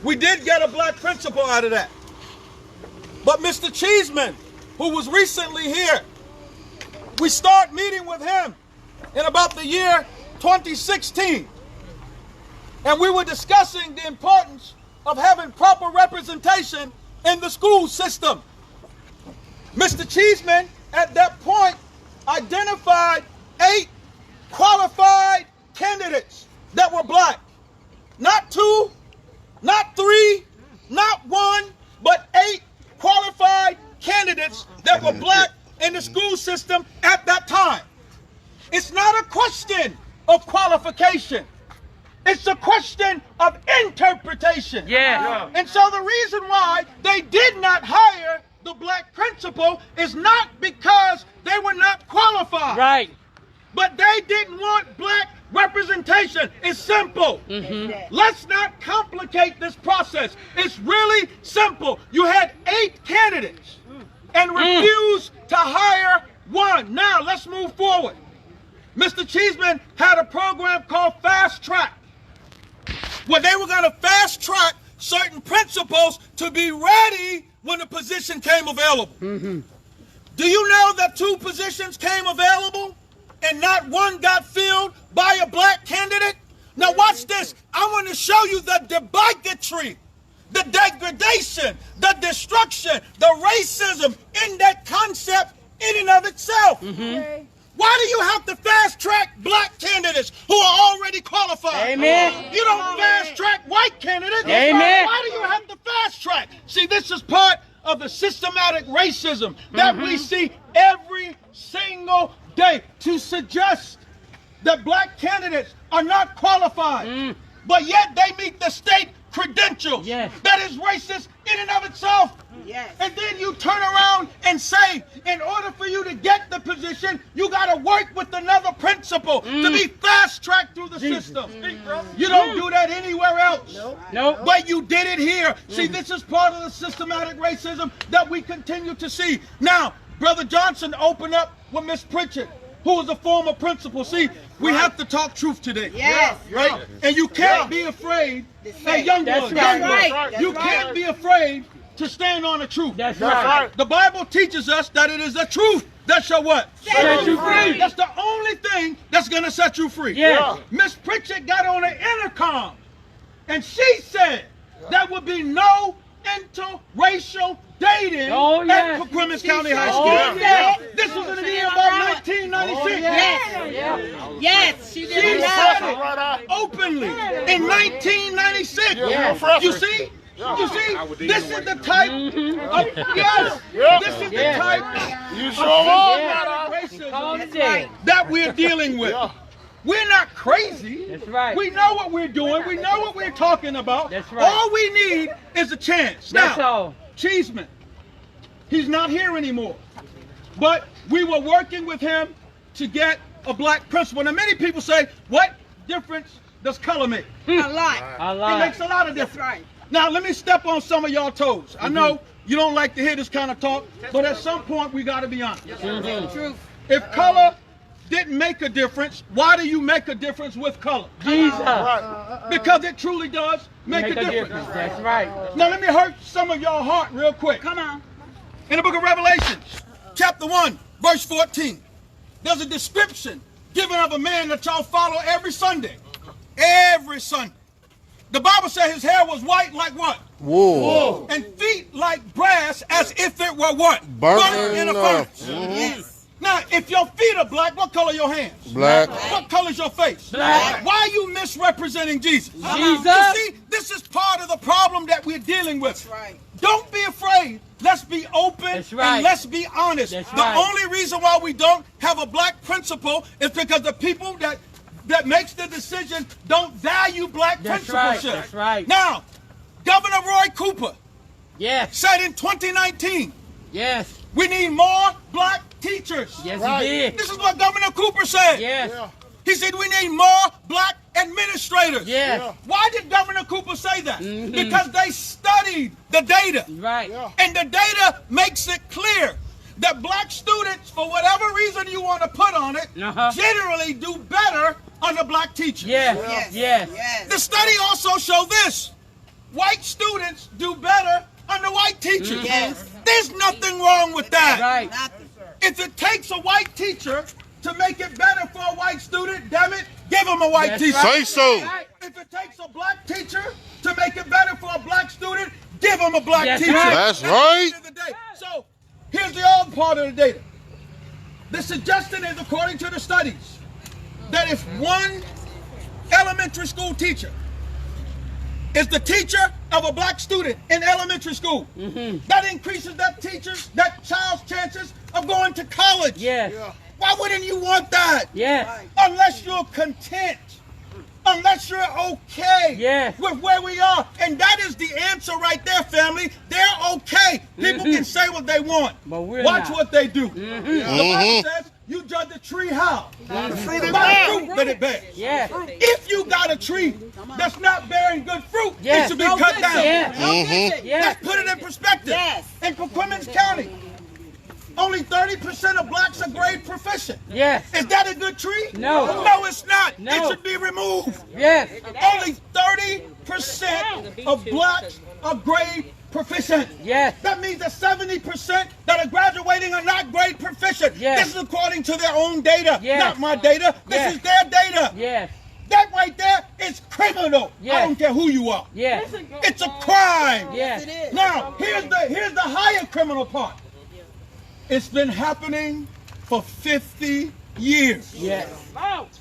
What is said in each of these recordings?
We did get a black principal out of that. But Mr. Cheeseman, who was recently here, we start meeting with him in about the year 2016. And we were discussing the importance of having proper representation in the school system. Mr. Cheeseman, at that point, identified 8 qualified candidates that were black. Not 2, not 3, not 1, but 8 qualified candidates that were black in the school system at that time. It's not a question of qualification. It's a question of interpretation. Yeah. And so the reason why they did not hire the black principal is not because they were not qualified. Right. But they didn't want black representation. It's simple. Let's not complicate this process. It's really simple. You had 8 candidates and refused to hire 1. Now let's move forward. Mr. Cheeseman had a program called Fast Track, where they were going to fast track certain principals to be ready when the position came available. Do you know that 2 positions came available and not 1 got filled by a black candidate? Now watch this. I want to show you the bigotry, the degradation, the destruction, the racism in that concept in and of itself. Why do you have to fast track black candidates who are already qualified? Amen. You don't fast track white candidates. Amen. Why do you have to fast track? See, this is part of the systematic racism that we see every single day, to suggest that black candidates are not qualified, but yet they meet the state credentials. That is racist in and of itself. And then you turn around and say, in order for you to get the position, you got to work with another principal to be fast-tracked through the system. You don't do that anywhere else. Nope. But you did it here. See, this is part of the systematic racism that we continue to see. Now, Brother Johnson opened up with Miss Pritchett, who was a former principal. See, we have to talk truth today. Right? And you can't be afraid. Hey, young blood, you can't be afraid to stand on the truth. That's right. The Bible teaches us that it is the truth that shall what? Set you free. That's the only thing that's going to set you free. Miss Pritchett got on the intercom and she said there would be no interracial dating at Paquemiss County High School. This was in the year about 1996. Yes, she did. She said it openly in 1996. You see? You see, this is the type of, this is the type of racism that we're dealing with. We're not crazy. That's right. We know what we're doing. We know what we're talking about. That's right. All we need is a chance. That's now, all. Cheeseman, he's not here anymore. But we were working with him to get a black principal. Now, many people say, what difference does color make? A lot. It makes a lot of difference. That's right. Now, let me step on some of y'all toes. I know you don't like to hear this kind of talk, but at some point, we got to be honest. Truth. If color didn't make a difference, why do you make a difference with color? Jesus. Because it truly does make a difference. That's right. Now, let me hurt some of y'all heart real quick. Come on. In the book of Revelation, chapter 1, verse 14, there's a description given of a man that y'all follow every Sunday. Every Sunday. The Bible says his hair was white like what? Wool. And feet like brass, as if it were what? Burnt in a furnace. Yes. Now, if your feet are black, what color your hands? Black. What color is your face? Black. Why are you misrepresenting Jesus? Jesus. You see, this is part of the problem that we're dealing with. That's right. Don't be afraid. Let's be open That's right. and let's be honest. That's the right. only reason why we don't have a black principal is because the people that makes the decision don't value black principalship. That's right. Now, Governor Roy Cooper said in 2019, we need more black teachers. Yes, he did. This is what Governor Cooper said. He said we need more black administrators. Why did Governor Cooper say that? Because they studied the data. And the data makes it clear that black students, for whatever reason you want to put on it, generally do better under black teachers. Yes. The study also showed this, white students do better under white teachers. Yes. There's nothing wrong with that. Right. If it takes a white teacher to make it better for a white student, damn it, give them a white That's teacher. right. Say so. If it takes a black teacher to make it better for a black student, give them a black That's teacher. right. That's At right. the end of the day. So here's the other part of the data. The suggestion is, according to the studies, that if one elementary school teacher is the teacher of a black student in elementary school, that increases that child's chances of going to college. Yes. Why wouldn't you want that? Yes. Unless you're content, unless you're okay Yes. with where we are. And that is the answer right there, family. They're okay. People can say what they want. But we're Watch not. what they do. The Bible says you judge a tree how? By the fruit that it bears. Yes. If you got a tree that's not bearing good fruit, Yes. it should be cut down. Yes. Yes. Let's put it in perspective. Yes. In Perquimans County, only 30% of blacks are grade proficient. Yes. Is that a good tree? No. No, it's not. No. It should be removed. Yes. Only 30% of blacks are grade proficient. Yes. That means that 70% that are graduating are not grade proficient. Yes. This is according to their own data, Yes. not my data. This Yes. is their data. Yes. That right there is criminal. Yes. I don't care who you are. Yes. It's a crime. Yes. Now, here's the higher criminal part. It's been happening for 50 years. Yes.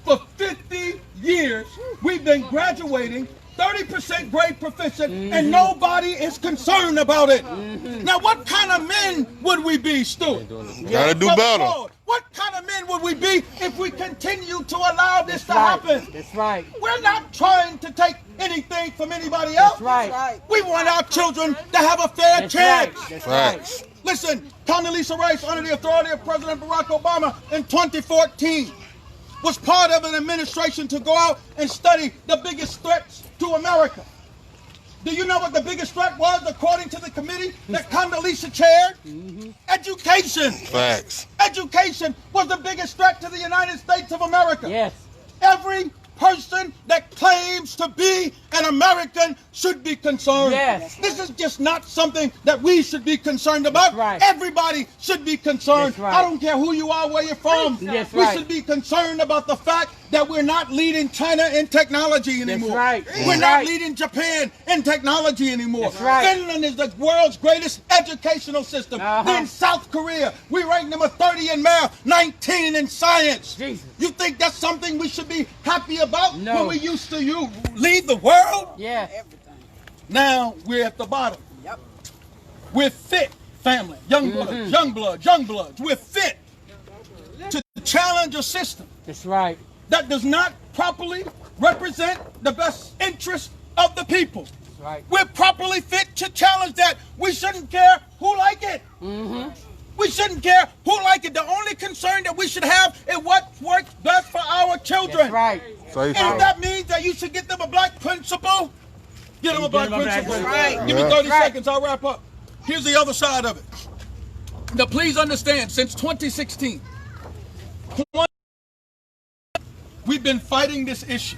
For 50 years, we've been graduating 30% grade proficient, and nobody is concerned about it. Now, what kind of men would we be, Stuart? Gotta do Brother better. Claude, what kind of men would we be if we continue to allow this to Right. happen? That's right. We're not trying to take anything from anybody else. That's right. We want our children to have a fair That's chance. right. That's right. Facts. Listen, Condoleezza Rice, under the authority of President Barack Obama in 2014, was part of an administration to go out and study the biggest threats to America. Do you know what the biggest threat was, according to the committee that Condoleezza chaired? Education. Facts. Education was the biggest threat to the United States of America. Yes. Every person that claims to be an American should be concerned. Yes. This is just not something that we should be concerned about. That's right. Everybody should be concerned. That's right. I don't care who you are, where you're from. That's we right. should be concerned about the fact that we're not leading China in technology anymore. right. We're That's not right. leading Japan in technology anymore. That's right. Finland is the world's greatest educational system. Then South Korea, we rank number 30 in math, 19 in science. Jesus. You think that's something we should be happy about No. when we used to lead the world? Yes. Now we're at the bottom. We're fit, family, young bloods. We're fit to challenge a system That's right. that does not properly represent the best interest of the people. That's right. We're properly fit to challenge that. We shouldn't care who like it. We shouldn't care who like it. The only concern that we should have is what works best for our children. That's right. Say And if so. that means that you should get them a black principal, get them a black principal. Right. Give me Yeah. 30 Right. seconds, I'll wrap up. Here's the other side of it. Now, please understand, since 2016, we've been fighting this issue.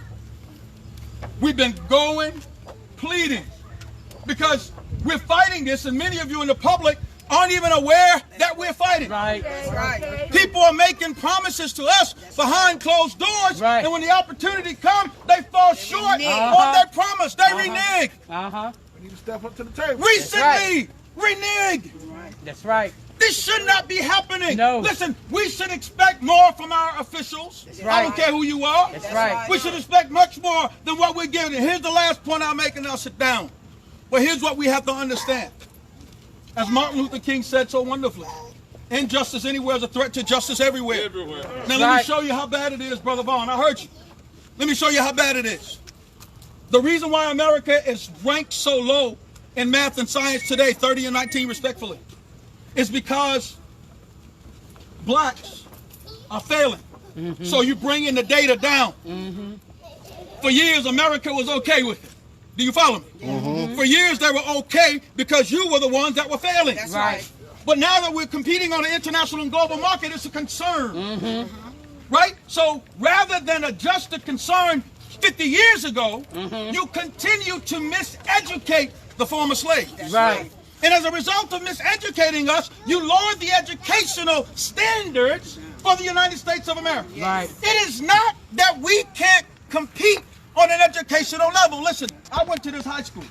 We've been going, pleading, because we're fighting this, and many of you in the public aren't even aware that we're fighting. Right. People are making promises to us behind closed doors, Right. and when the opportunity comes, they fall short on their promise. They renege. We need to step up to the table. Recently, renege. That's right. This should not be happening. No. Listen, we should expect more from our officials. I right. don't care who you are. That's right. We should expect much more than what we're giving. Here's the last point I'll make, and I'll sit down. But here's what we have to understand. As Martin Luther King said so wonderfully, injustice anywhere is a threat to justice everywhere. Now let me Right. show you how bad it is, Brother Vaughn. I heard you. Let me show you how bad it is. The reason why America is ranked so low in math and science today, 30 and 19 respectfully, is because blacks are failing. So you bring in the data down. For years, America was okay with it. Do you follow me? For years, they were okay because you were the ones that were failing. That's right. But now that we're competing on the international and global market, it's a concern. Right? So rather than adjust the concern, 50 years ago, you continue to miseducate the former slaves. Right. And as a result of miseducating us, you lowered the educational standards for the United States of America. Right. It is not that we can't compete on an educational level. Listen, I went to this high school.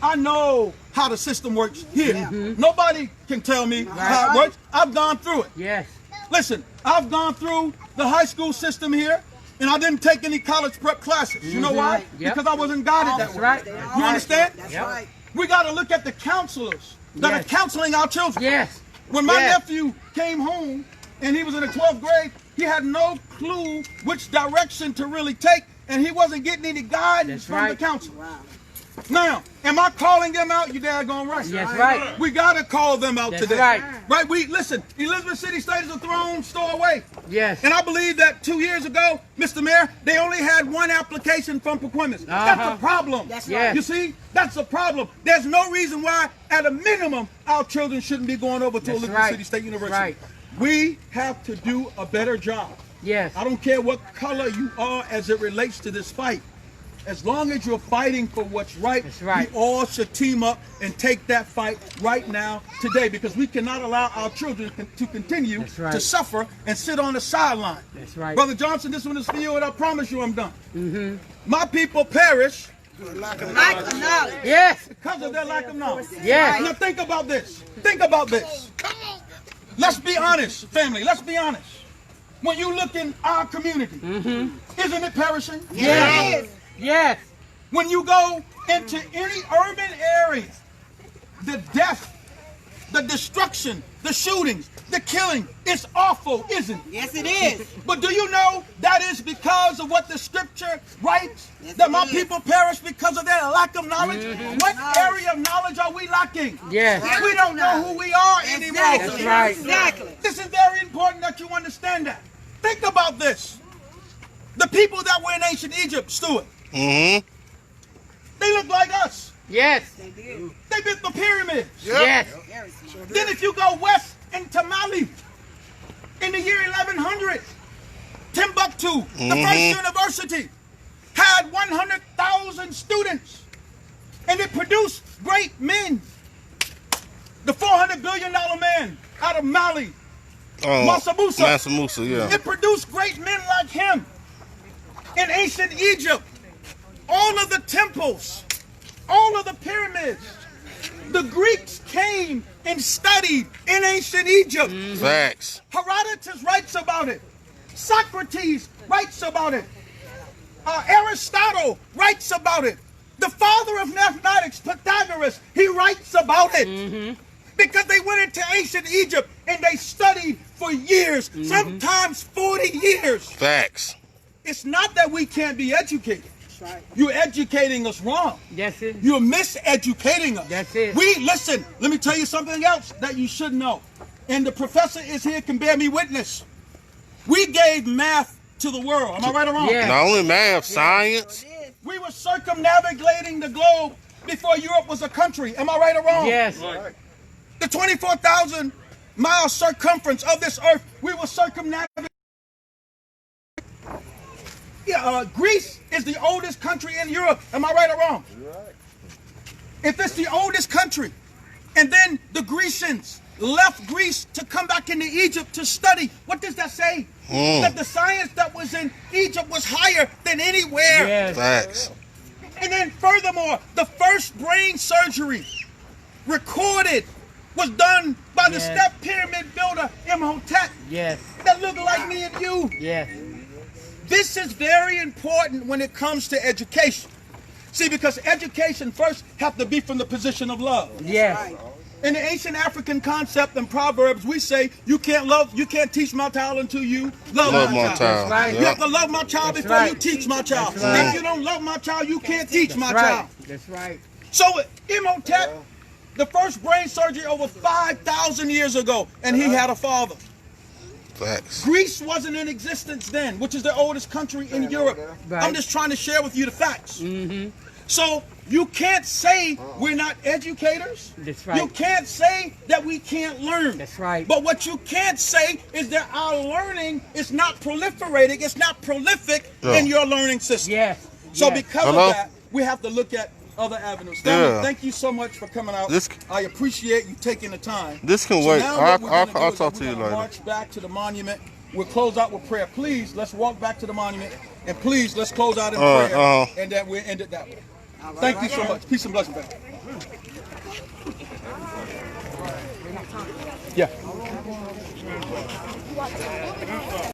I know how the system works here. Nobody can tell me how it works. I've gone through it. Yes. Listen, I've gone through the high school system here, and I didn't take any college prep classes. You know why? Yep. Because I wasn't guided that That's way. right. You understand? That's Yep. right. We got to look at the counselors that are counseling our children. Yes. When my Yes. nephew came home and he was in the 12th grade, he had no clue which direction to really take, and he wasn't getting any guidance That's from right. the counselor. Wow. Now, am I calling them out? You daggone right. That's right. We got to call them out That's today. right. Right? We listen. Elizabeth City State is a thrown store away. Yes. And I believe that 2 years ago, Mr. Mayor, they only had one application from Paquemists. That's a problem. That's Yes. right. You see, that's a problem. There's no reason why, at a minimum, our children shouldn't be going over to That's Elizabeth right. City State University. Right. We have to do a better job. Yes. I don't care what color you are as it relates to this fight. As long as you're fighting for what's right, That's right. we all should team up and take that fight right now, today, because we cannot allow our children to continue That's right. to suffer and sit on the sideline. That's right. Brother Johnson, this one is for you, and I promise you I'm done. My people perish Lack of knowledge. Yes. because of their lack of knowledge. Yes. Now think about this. Think about this. Let's be honest, family. Let's be honest. When you look in our community, isn't it perishing? Yes. Yes. When you go into any urban area, the death, the destruction, the shootings, the killing, it's awful, isn't it? Yes, it is. But do you know that is because of what the scripture writes? Yes, That it my is. people perish because of their lack of knowledge? What area of knowledge are we lacking? Yes. We don't know who we are anymore. Exactly. That's right. Exactly. This is very important that you understand that. Think about this. The people that were in ancient Egypt, Stuart, they look like us. Yes. They did. They built the pyramids. Yes. Then if you go west into Mali, in the year 1100, Timbuktu, the first university, had 100,000 students. And it produced great men. The $400 billion man out of Mali, Mansa Musa. Mansa Musa, yeah. It produced great men like him. In ancient Egypt, all of the temples, all of the pyramids, the Greeks came and studied in ancient Egypt. Facts. Herodotus writes about it. Socrates writes about it. Aristotle writes about it. The father of mathematics, Pythagoras, he writes about it. Because they went into ancient Egypt and they studied for years, sometimes 40 years. Facts. It's not that we can't be educated. That's right. You're educating us wrong. That's it. You're miseducating us. That's it. Listen, let me tell you something else that you should know. And the professor is here, can bear me witness. We gave math to the world. Am I right or wrong? Yeah. Not only math, science. We were circumnavigating the globe before Europe was a country. Am I right or wrong? Yes. The 24,000 mile circumference of this earth, we were circumnavigating. Yeah, Greece is the oldest country in Europe. Am I right or wrong? If it's the oldest country, and then the Grecians left Greece to come back into Egypt to study, what does that say? That the science that was in Egypt was higher than anywhere. Yes. Facts. And then furthermore, the first brain surgery recorded was done by the Yes. step pyramid builder Imhotep Yes. that looked like me and you. Yes. This is very important when it comes to education. See, because education first have to be from the position of love. Yes. In the ancient African concept and Proverbs, we say you can't teach my child until you love my child. That's right. You have to love my child That's before you right. teach my child. That's right. If you don't love my child, you can't teach my That's child. right. That's right. So Imhotep, the first brain surgery over 5,000 years ago, and he had a father. Facts. Greece wasn't in existence then, which is the oldest country in Europe. Right. I'm just trying to share with you the facts. So You can't say we're not educators. That's right. You can't say that we can't learn. That's right. But what you can't say is that our learning is not proliferating. It's not prolific in your learning system. Yes. So yes. because of that, we have to look at other avenues. Stanley, thank you so much for coming out. I appreciate you taking the time. This can wait. I'll talk to you later. March back to the monument. We'll close out with prayer. Please, let's walk back to the monument. And please, let's close out in prayer. And that we'll end it that way. Thank you so much. Peace and blessings, family. Yeah.